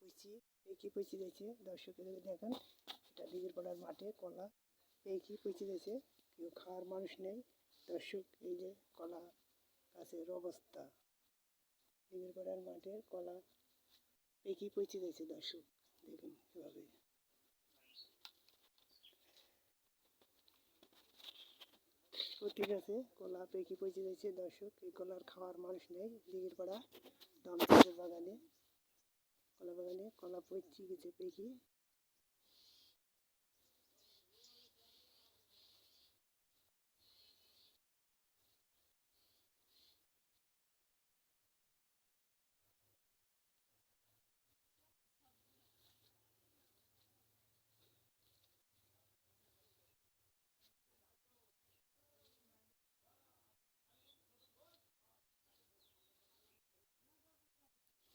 পচি পেকি পচি যাচ্ছে। দর্শকের দেখেন, এটা দিঘির পাড়ার মাঠে কলা পেকি পচি যাচ্ছে, কেউ খাওয়ার মানুষ নেই। দর্শক, এই যে কলা গাছের অবস্থা, দিঘির পাড়ার মাঠে কলা পেকি পচি যাচ্ছে। দর্শক দেখুন কীভাবে প্রতি গাছে কলা পেকি পচে যাচ্ছে। দর্শক, এই কলার খাওয়ার মানুষ নেই। দিঘির পাড়া দামচরের বাগানে, কলা বাগানে কলা পচে গেছে পেকি।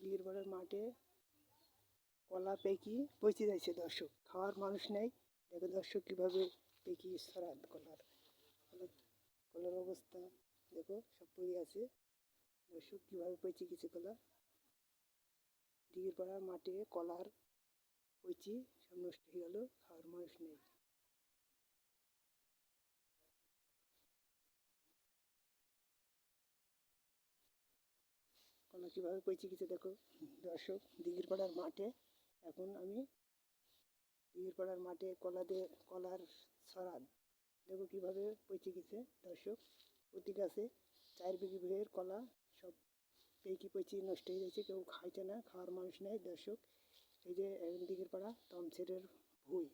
দিঘির পাড়ার মাঠে কলা পেকি পচে যাচ্ছে। দর্শক, খাওয়ার মানুষ নেই। দেখো দর্শক, কীভাবে পেকি সরাদ কলার অবস্থা দেখো, সব পড়ে আছে। দর্শক, কীভাবে পচে গেছে কলা। দিঘির পাড়ার মাঠে কলার পচি সব নষ্ট হয়ে গেল, খাওয়ার মানুষ নেই। কলা কীভাবে পচে গেছে দেখো। দর্শক, দিঘির পাড়ার মাঠে এখন আমি দিঘির পাড়ার মাঠে কলার সরাদ দেখো কীভাবে পচে গেছে। দর্শক, প্রতি গাছে 4 বিঘি ভুঁইয়ের কলা সব পেকি পচি নষ্ট হয়ে যাচ্ছে, কেউ খাইছে না, খাওয়ার মানুষ নেই। দর্শক, এই যে দিঘির পাড়া তামছেরের ভুঁই।